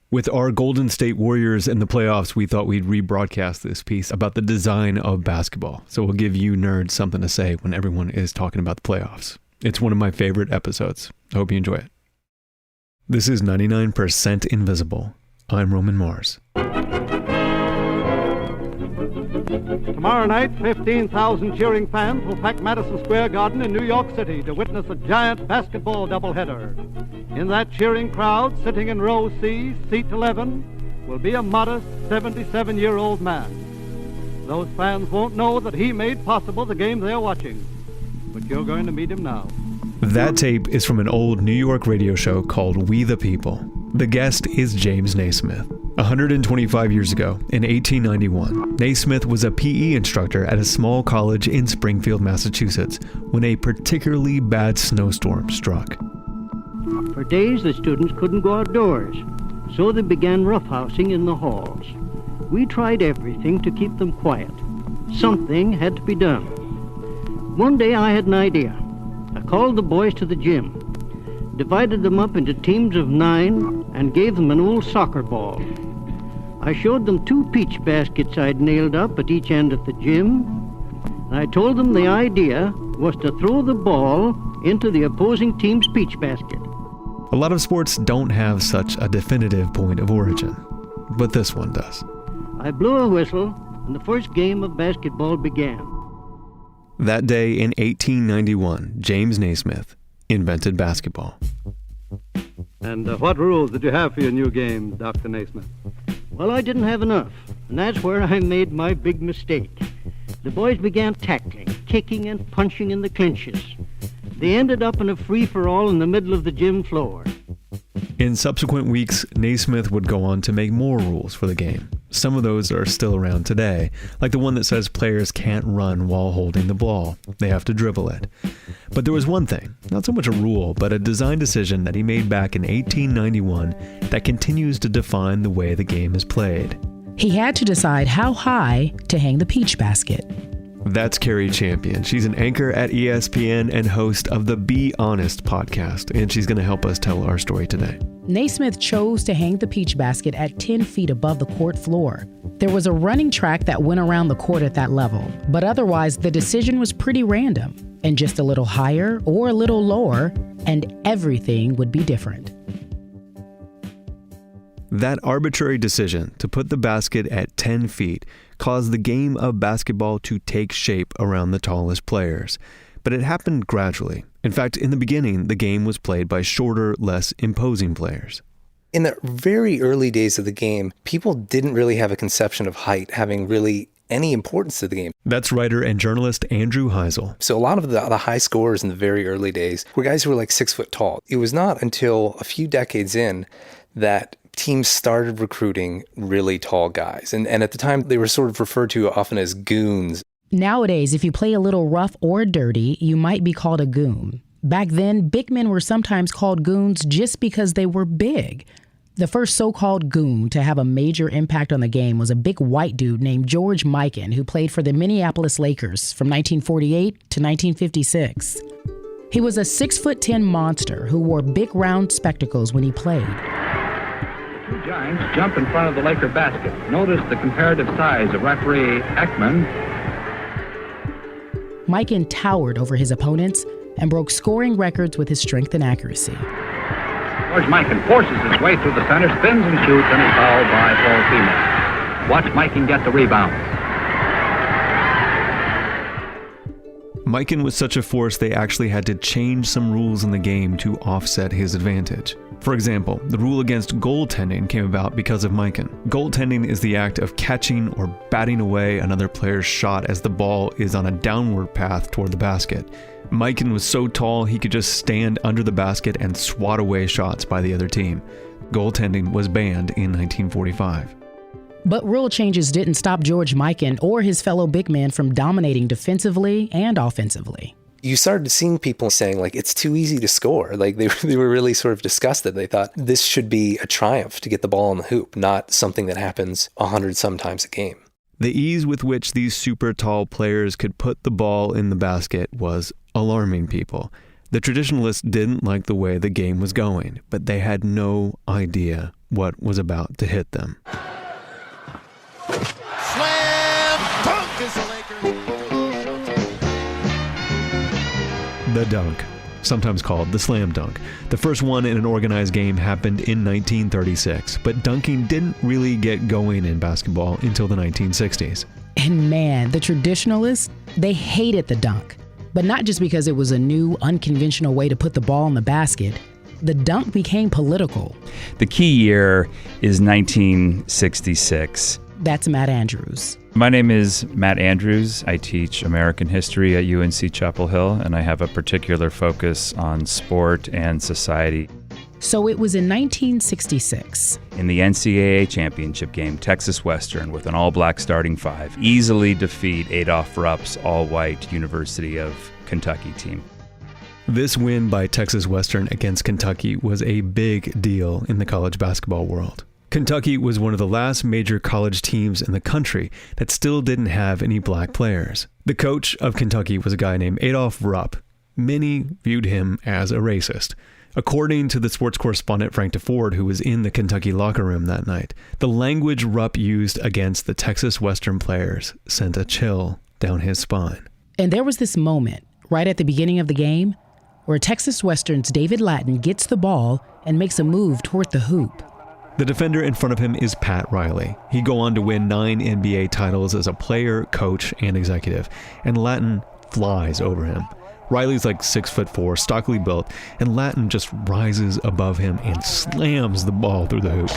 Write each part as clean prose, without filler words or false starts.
With our Golden State Warriors in the playoffs, we thought we'd rebroadcast this piece about the design of basketball. So we'll give you nerds something to say when everyone is talking about the playoffs. It's one of my favorite episodes. I hope you enjoy it. This is 99% Invisible. I'm Roman Mars. Tomorrow night, 15,000 cheering fans will pack Madison Square Garden in New York City to witness a giant basketball doubleheader. In that cheering crowd, sitting in row C, seat 11, will be a modest 77-year-old man. Those fans won't know that he made possible the game they're watching, but you're going to meet him now. That tape is from an old New York radio show called We the People. The guest is James Naismith. 125 years ago, in 1891, Naismith was a PE instructor at a small college in Springfield, Massachusetts, when a particularly bad snowstorm struck. For days, the students couldn't go outdoors, so they began roughhousing in the halls. We tried everything to keep them quiet. Something had to be done. One day, I had an idea. I called the boys to the gym, divided them up into teams of 9, and gave them an old soccer ball. I showed them 2 peach baskets I'd nailed up at each end of the gym, and I told them the idea was to throw the ball into the opposing team's peach basket. A lot of sports don't have such a definitive point of origin, but this one does. I blew a whistle, and the first game of basketball began. That day in 1891, James Naismith invented basketball. And what rules did you have for your new game, Dr. Naismith? Well, I didn't have enough, and that's where I made my big mistake. The boys began tackling, kicking, and punching in the clinches. They ended up in a free-for-all in the middle of the gym floor. In subsequent weeks, Naismith would go on to make more rules for the game. Some of those are still around today, like the one that says players can't run while holding the ball. They have to dribble it. But there was one thing, not so much a rule, but a design decision that he made back in 1891 that continues to define the way the game is played. He had to decide how high to hang the peach basket. That's Carrie Champion. She's an anchor at ESPN and host of the Be Honest podcast, and she's going to help us tell our story today. Naismith chose to hang the peach basket at 10 feet above the court floor. There was a running track that went around the court at that level, but otherwise the decision was pretty random, and just a little higher or a little lower, and everything would be different. That arbitrary decision to put the basket at 10 feet caused the game of basketball to take shape around the tallest players. But it happened gradually. In fact, in the beginning, the game was played by shorter, less imposing players. In the very early days of the game, people didn't really have a conception of height having really any importance to the game. That's writer and journalist Andrew Heisel. So a lot of the high scorers in the very early days were guys who were like 6 foot tall. It was not until a few decades in that teams started recruiting really tall guys. And at the time, they were sort of referred to often as goons. Nowadays, if you play a little rough or dirty, you might be called a goon. Back then, big men were sometimes called goons just because they were big. The first so-called goon to have a major impact on the game was a big white dude named George Mikan, who played for the Minneapolis Lakers from 1948 to 1956. He was a 6'10" monster who wore big round spectacles when he played. Two giants jump in front of the Laker basket. Notice the comparative size of referee Ekman. Mikan towered over his opponents and broke scoring records with his strength and accuracy. George Mikan forces his way through the center, spins and shoots, and is fouled by Paul Female. Watch Mikan get the rebound. Mikan was such a force they actually had to change some rules in the game to offset his advantage. For example, the rule against goaltending came about because of Mikan. Goaltending is the act of catching or batting away another player's shot as the ball is on a downward path toward the basket. Mikan was so tall he could just stand under the basket and swat away shots by the other team. Goaltending was banned in 1945. But rule changes didn't stop George Mikan or his fellow big men from dominating defensively and offensively. You started seeing people saying, like, it's too easy to score. Like, they were really sort of disgusted. They thought this should be a triumph to get the ball in the hoop, not something that happens 100 sometimes a game. The ease with which these super tall players could put the ball in the basket was alarming people. The traditionalists didn't like the way the game was going, but they had no idea what was about to hit them. Slam dunk is the Lakers. The dunk, sometimes called the slam dunk. The first one in an organized game happened in 1936, but dunking didn't really get going in basketball until the 1960s. And man, the traditionalists, they hated the dunk. But not just because it was a new, unconventional way to put the ball in the basket. The dunk became political. The key year is 1966. That's Matt Andrews. My name is Matt Andrews. I teach American history at UNC Chapel Hill, and I have a particular focus on sport and society. So it was in 1966. In the NCAA championship game, Texas Western, with an all-black starting five, easily defeat Adolph Rupp's all-white University of Kentucky team. This win by Texas Western against Kentucky was a big deal in the college basketball world. Kentucky was one of the last major college teams in the country that still didn't have any black players. The coach of Kentucky was a guy named Adolph Rupp. Many viewed him as a racist. According to the sports correspondent Frank DeFord, who was in the Kentucky locker room that night, the language Rupp used against the Texas Western players sent a chill down his spine. And there was this moment right at the beginning of the game where Texas Western's David Lattin gets the ball and makes a move toward the hoop. The defender in front of him is Pat Riley. He'd go on to win 9 NBA titles as a player, coach, and executive, and Lattin flies over him. Riley's like 6'4", stockily built, and Lattin just rises above him and slams the ball through the hoop.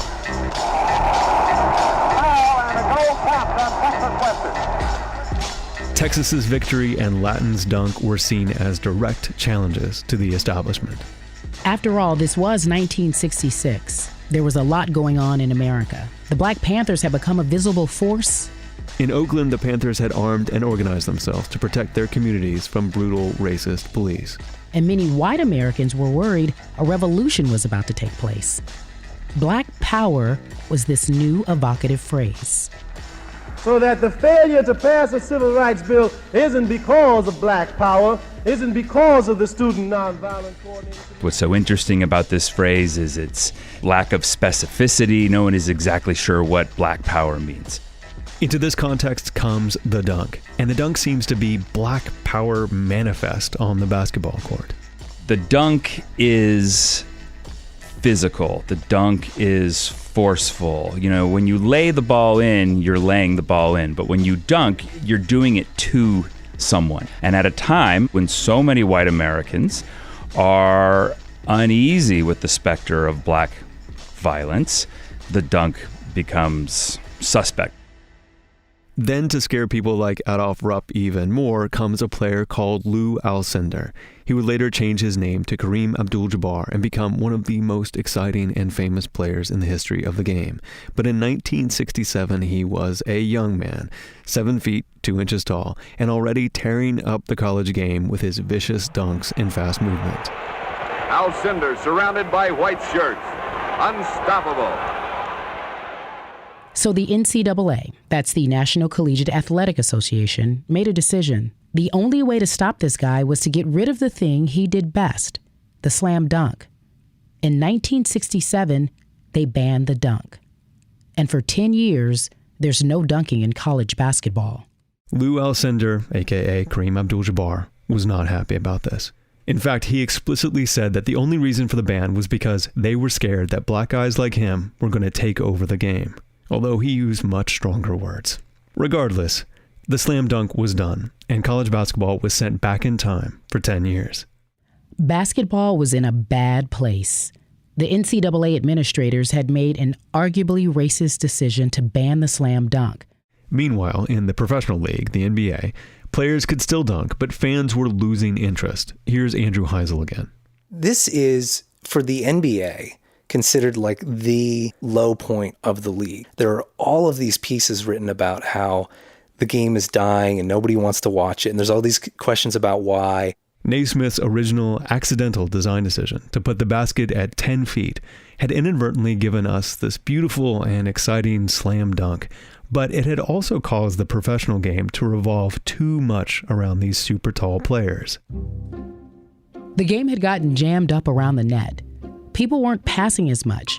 Texas's victory and Lattin's dunk were seen as direct challenges to the establishment. After all, this was 1966. There was a lot going on in America. The Black Panthers had become a visible force. In Oakland, the Panthers had armed and organized themselves to protect their communities from brutal, racist police. And many white Americans were worried a revolution was about to take place. Black power was this new evocative phrase. So that the failure to pass a civil rights bill isn't because of black power, isn't because of the Student Nonviolent Coordinating. What's so interesting about this phrase is its lack of specificity. No one is exactly sure what black power means. Into this context comes the dunk, and the dunk seems to be black power manifest on the basketball court. The dunk is physical. The dunk is forceful. You know, when you lay the ball in, you're laying the ball in. But when you dunk, you're doing it to someone. And at a time when so many white Americans are uneasy with the specter of black violence, the dunk becomes suspect. Then to scare people like Adolph Rupp even more comes a player called Lou Alcindor. He would later change his name to Kareem Abdul-Jabbar and become one of the most exciting and famous players in the history of the game. But in 1967, he was a young man, 7 feet 2 inches tall, and already tearing up the college game with his vicious dunks and fast movement. Alcindor surrounded by white shirts. Unstoppable. So the NCAA, that's the National Collegiate Athletic Association, made a decision. The only way to stop this guy was to get rid of the thing he did best, the slam dunk. In 1967, they banned the dunk. And for 10 years, there's no dunking in college basketball. Lou Alcindor, aka Kareem Abdul-Jabbar, was not happy about this. In fact, he explicitly said that the only reason for the ban was because they were scared that black guys like him were going to take over the game, although he used much stronger words. Regardless, the slam dunk was done, and college basketball was sent back in time for 10 years. Basketball was in a bad place. The NCAA administrators had made an arguably racist decision to ban the slam dunk. Meanwhile, in the professional league, the NBA, players could still dunk, but fans were losing interest. Here's Andrew Heisel again. This is, for the NBA, considered like the low point of the league. There are all of these pieces written about how the game is dying and nobody wants to watch it. And there's all these questions about why. Naismith's original accidental design decision to put the basket at 10 feet had inadvertently given us this beautiful and exciting slam dunk, but it had also caused the professional game to revolve too much around these super tall players. The game had gotten jammed up around the net. People weren't passing as much.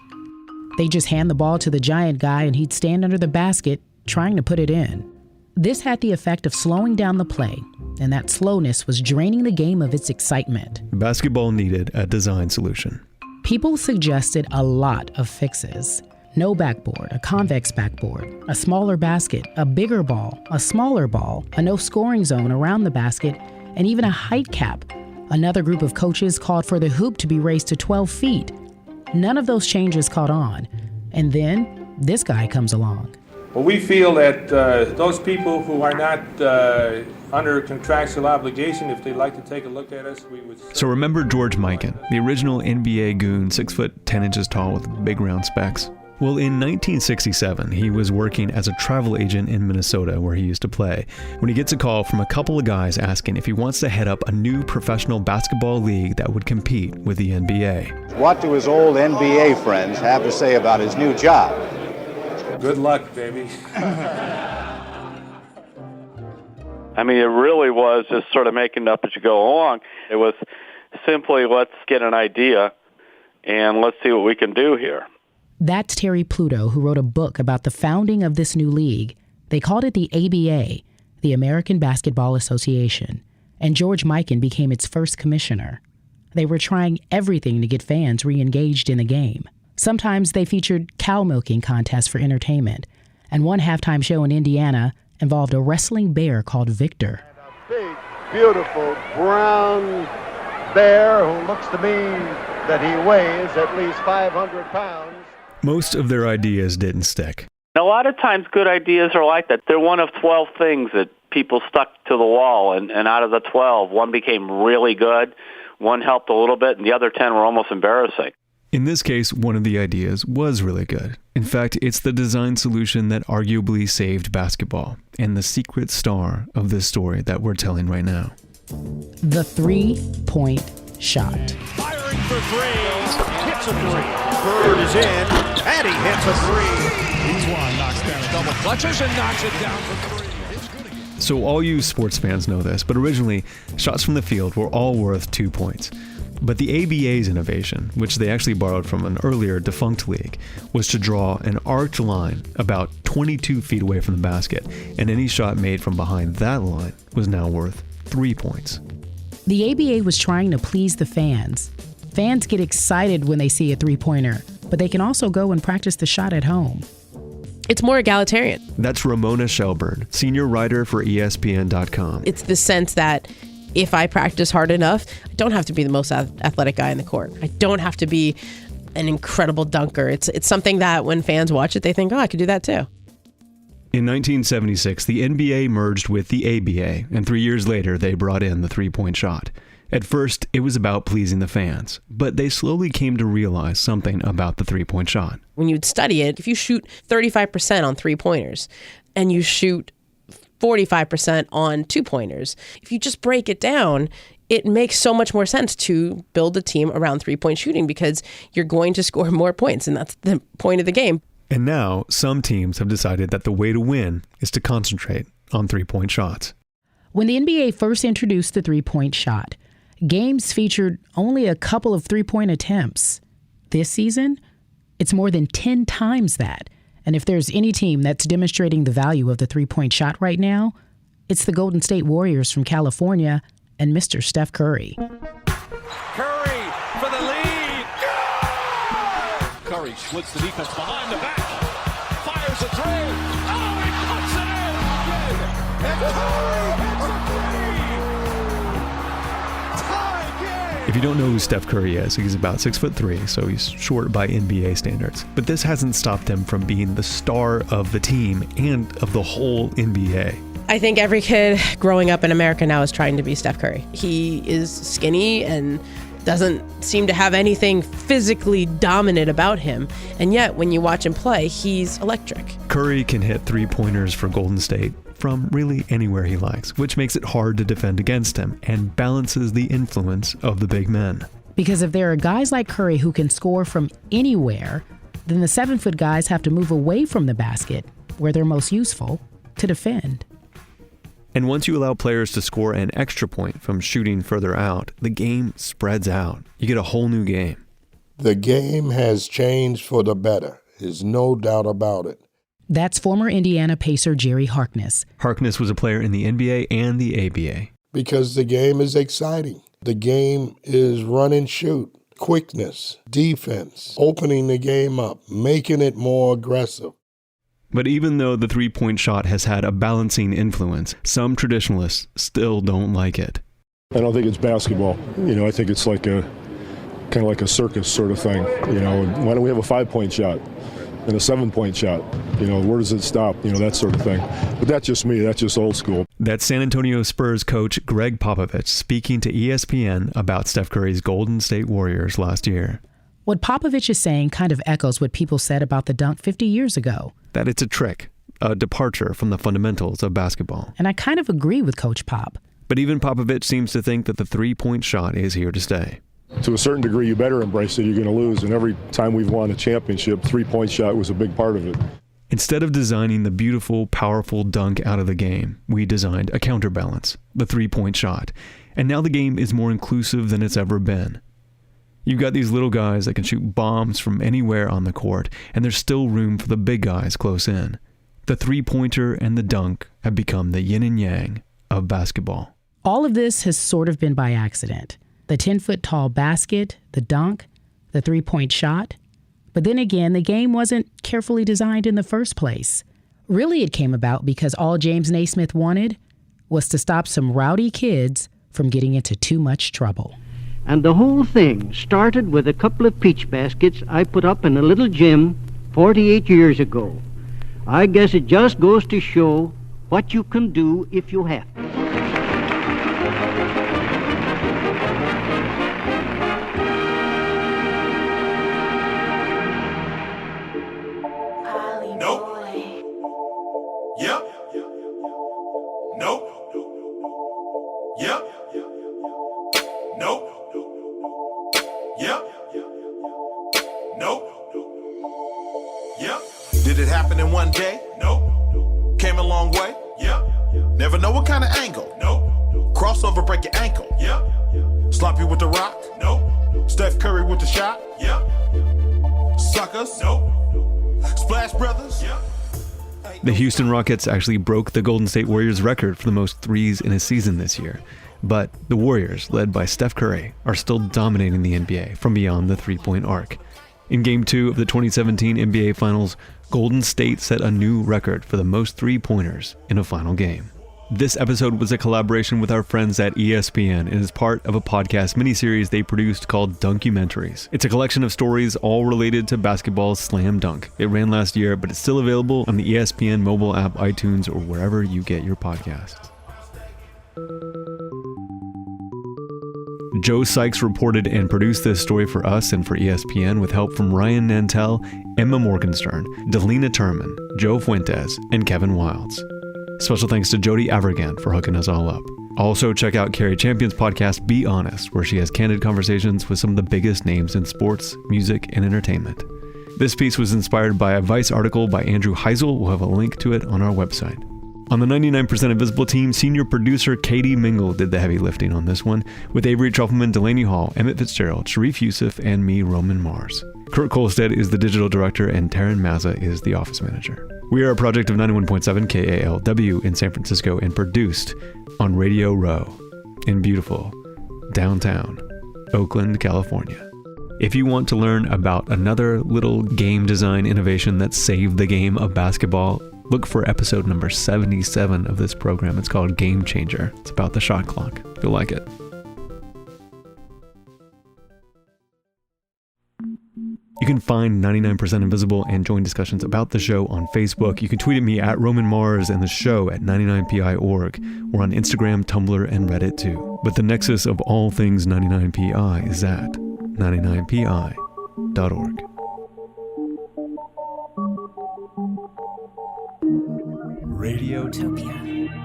They just hand the ball to the giant guy and he'd stand under the basket trying to put it in. This had the effect of slowing down the play, and that slowness was draining the game of its excitement. Basketball needed a design solution. People suggested a lot of fixes. No backboard, a convex backboard, a smaller basket, a bigger ball, a smaller ball, a no scoring zone around the basket, and even a height cap. Another group of coaches called for the hoop to be raised to 12 feet. None of those changes caught on. And then this guy comes along. Well, we feel that those people who are not under contractual obligation, if they'd like to take a look at us, we would... So remember George Mikan, the original NBA goon, 6 foot 10 inches tall with big round specs? Well, in 1967, he was working as a travel agent in Minnesota where he used to play, when he gets a call from a couple of guys asking if he wants to head up a new professional basketball league that would compete with the NBA. What do his old NBA friends have to say about his new job? Good luck, baby. I mean, it really was just sort of making up as you go along. It was simply, let's get an idea and let's see what we can do here. That's Terry Pluto, who wrote a book about the founding of this new league. They called it the ABA, the American Basketball Association, and George Mikan became its first commissioner. They were trying everything to get fans re-engaged in the game. Sometimes they featured cow milking contests for entertainment, and one halftime show in Indiana involved a wrestling bear called Victor. A big, beautiful brown bear who looks to me that he weighs at least 500 pounds. Most of their ideas didn't stick. A lot of times good ideas are like that. They're one of 12 things that people stuck to the wall, and out of the 12, one became really good, one helped a little bit, and the other 10 were almost embarrassing. In this case, one of the ideas was really good. In fact, it's the design solution that arguably saved basketball, and the secret star of this story that we're telling right now. The three-point shot. Firing for three, hits a three. Bird is in, and he hits a three. Ejuan knocks down a double clutches and knocks it down for three. So all you sports fans know this, but originally, shots from the field were all worth 2 points. But the ABA's innovation, which they actually borrowed from an earlier defunct league, was to draw an arced line about 22 feet away from the basket, and any shot made from behind that line was now worth 3 points. The ABA was trying to please the fans. Fans get excited when they see a three-pointer, but they can also go and practice the shot at home. It's more egalitarian. That's Ramona Shelburne, senior writer for ESPN.com. It's the sense that if I practice hard enough, I don't have to be the most athletic guy in the court. I don't have to be an incredible dunker. It's something that when fans watch it, they think, oh, I could do that too. In 1976, the NBA merged with the ABA, and 3 years later, they brought in the three-point shot. At first, it was about pleasing the fans, but they slowly came to realize something about the three-point shot. When you'd study it, if you shoot 35% on three-pointers and you shoot 45% on two-pointers, if you just break it down, it makes so much more sense to build a team around three-point shooting because you're going to score more points, and that's the point of the game. And now, some teams have decided that the way to win is to concentrate on three-point shots. When the NBA first introduced the three-point shot, games featured only a couple of three-point attempts. This season, it's more than 10 times that. And if there's any team that's demonstrating the value of the three-point shot right now, it's the Golden State Warriors from California and Mr. Steph Curry. Curry for the lead. Go! Curry splits the defense behind the back. Fires a three. Oh, he puts it in. And Curry hits a three. Tie game. If you don't know who Steph Curry is, he's about 6'3", so he's short by NBA standards. But this hasn't stopped him from being the star of the team and of the whole NBA. I think every kid growing up in America now is trying to be Steph Curry. He is skinny and doesn't seem to have anything physically dominant about him. And yet, when you watch him play, he's electric. Curry can hit three-pointers for Golden State from really anywhere he likes, which makes it hard to defend against him and balances the influence of the big men. Because if there are guys like Curry who can score from anywhere, then the 7-foot guys have to move away from the basket, where they're most useful, to defend. And once you allow players to score an extra point from shooting further out, the game spreads out. You get a whole new game. The game has changed for the better. There's no doubt about it. That's former Indiana Pacer Jerry Harkness. Harkness was a player in the NBA and the ABA. Because the game is exciting. The game is run and shoot, quickness, defense, opening the game up, making it more aggressive. But even though the three-point shot has had a balancing influence, some traditionalists still don't like it. I don't think it's basketball. I think it's like kind of like a circus sort of thing. Why don't we have a 5-point shot and a 7-point shot? Where does it stop? That sort of thing. But that's just me. That's just old school. That's San Antonio Spurs coach Greg Popovich speaking to ESPN about Steph Curry's Golden State Warriors last year. What Popovich is saying kind of echoes what people said about the dunk 50 years ago. That it's a trick, a departure from the fundamentals of basketball. And I kind of agree with Coach Pop. But even Popovich seems to think that the three-point shot is here to stay. To a certain degree, you better embrace it. You're going to lose. And every time we've won a championship, three-point shot was a big part of it. Instead of designing the beautiful, powerful dunk out of the game, we designed a counterbalance, the three-point shot. And now the game is more inclusive than it's ever been. You've got these little guys that can shoot bombs from anywhere on the court, and there's still room for the big guys close in. The three-pointer and the dunk have become the yin and yang of basketball. All of this has sort of been by accident. The 10-foot-tall basket, the dunk, the three-point shot. But then again, the game wasn't carefully designed in the first place. Really, it came about because all James Naismith wanted was to stop some rowdy kids from getting into too much trouble. And the whole thing started with a couple of peach baskets I put up in a little gym 48 years ago. I guess it just goes to show what you can do if you have to. Did it happen in one day? No. Came a long way? Yeah. Never know what kind of angle? No. Crossover, break your ankle? Yeah. Sloppy with the rock? No. Steph Curry with the shot? Yeah. Suckers? No. Splash Brothers? Yeah. The Houston Rockets actually broke the Golden State Warriors record for the most threes in a season this year. But the Warriors, led by Steph Curry, are still dominating the NBA from beyond the three-point arc. In Game 2 of the 2017 NBA Finals, Golden State set a new record for the most three-pointers in a final game. This episode was a collaboration with our friends at ESPN and is part of a podcast miniseries they produced called Dunkumentaries. It's a collection of stories all related to basketball's slam dunk. It ran last year, but it's still available on the ESPN mobile app, iTunes, or wherever you get your podcasts. Joe Sykes reported and produced this story for us and for ESPN with help from Ryan Nantel, Emma Morgenstern, Delina Turman, Joe Fuentes, and Kevin Wilds. Special thanks to Jody Avirgan for hooking us all up. Also, check out Carrie Champion's podcast, Be Honest, where she has candid conversations with some of the biggest names in sports, music, and entertainment. This piece was inspired by a Vice article by Andrew Heisel. We'll have a link to it on our website. On the 99% Invisible team, senior producer Katie Mingle did the heavy lifting on this one, with Avery Trufelman, Delaney Hall, Emmett Fitzgerald, Sharif Youssef, and me, Roman Mars. Kurt Kolstad is the digital director, and Taryn Mazza is the office manager. We are a project of 91.7 KALW in San Francisco and produced on Radio Row in beautiful downtown Oakland, California. If you want to learn about another little game design innovation that saved the game of basketball, look for episode number 77 of this program. It's called Game Changer. It's about the shot clock. You'll like it. You can find 99% Invisible and join discussions about the show on Facebook. You can tweet at me at Roman Mars and the show at 99pi.org. We're on Instagram, Tumblr, and Reddit too. But the nexus of all things 99pi is at 99pi.org. Radiotopia.